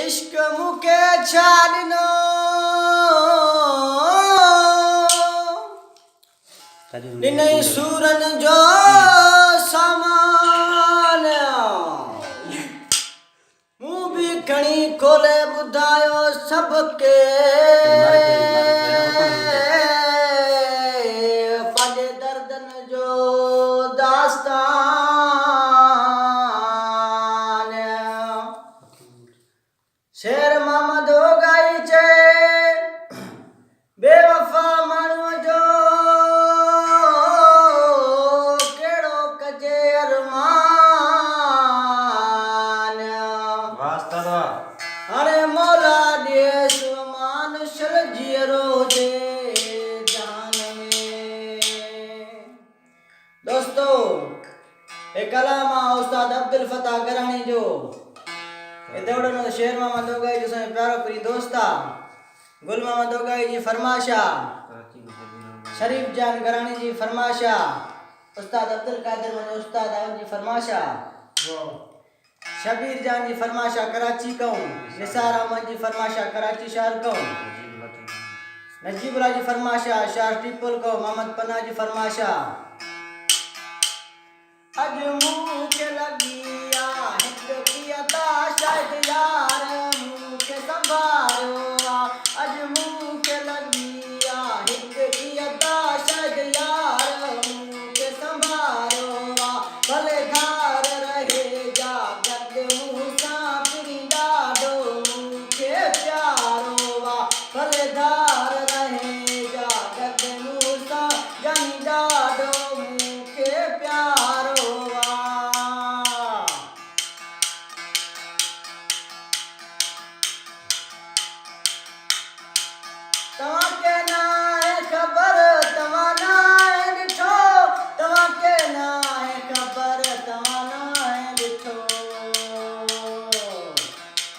इश्क मुके छाड़नो निनई सूरन जो सामान मूं भी खणी खोले ॿुधायो सबके पंहिंजे दर्दन जो दास्तान शेर मोहम्मद हो गई चे बेवफा माण्हूअ जो कहिड़ो कजे अरमान हाणे मौला ॾिए मान शल जीअरो हुजे जान में। दोस्तो हे कलाम आहे उस्ताद अब्दुल फताह गराणी जो दौड़नो शेर मोहम्मद दोगाई जो समय प्यारो प्री दोस्ता गुल मोहम्मद दोगाई जी फरमाशा शरीफ जान गरानी जी फरमाशा उस्ताद अब्दुल कादिर मन उस्ताद आवन जी फरमाशा शबीर जान जी फरमाशा कराची कहूं निसार अहमद जी फरमाशा कराची शहर कहूं नजीबुल्ला जी फरमाशा शाह टिपुल कहूं मोहम्मद पन्ना जी फरमाशा अज मुँह के लगिया हिक की अदा शायद यार मुँह के संभारो अज मुँह के लगिया हिक की अदा शायद यार मुँह के संभारो भले धार रहे जा गद मुँह सा फिरी डाडो मुँह के प्यारो भले धार रहे जा गद मुँह सा जानी डाडो मुँह के प्यारो तव्हांखे न आहे ख़बर तव्हां न आहे ॾिठो तव्हांखे न आहे ख़बर तव्हां न आहे ॾिठो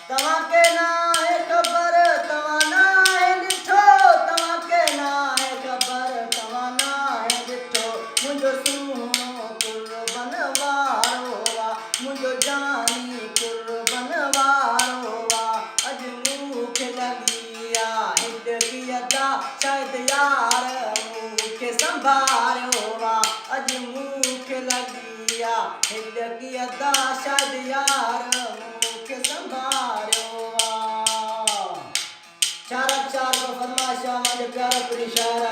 तव्हांखे न आहे ख़बर तव्हां न आहे ॾिठो तव्हांखे न आहे ख़बर तव्हां न आहे ॾिठो मुंहिंजो सुहिणो कुर्बन वारो मुंहिंजो जानी कुर्बन वारो अॼु मूंखे लॻी शायद यार मूंखे संभारियो अॼु मूंखे लॻी हिल की अदा शायद यार मूंखे संभारियो चार चार फरमाइशा मुंहिंजे प्यारा प्री शायर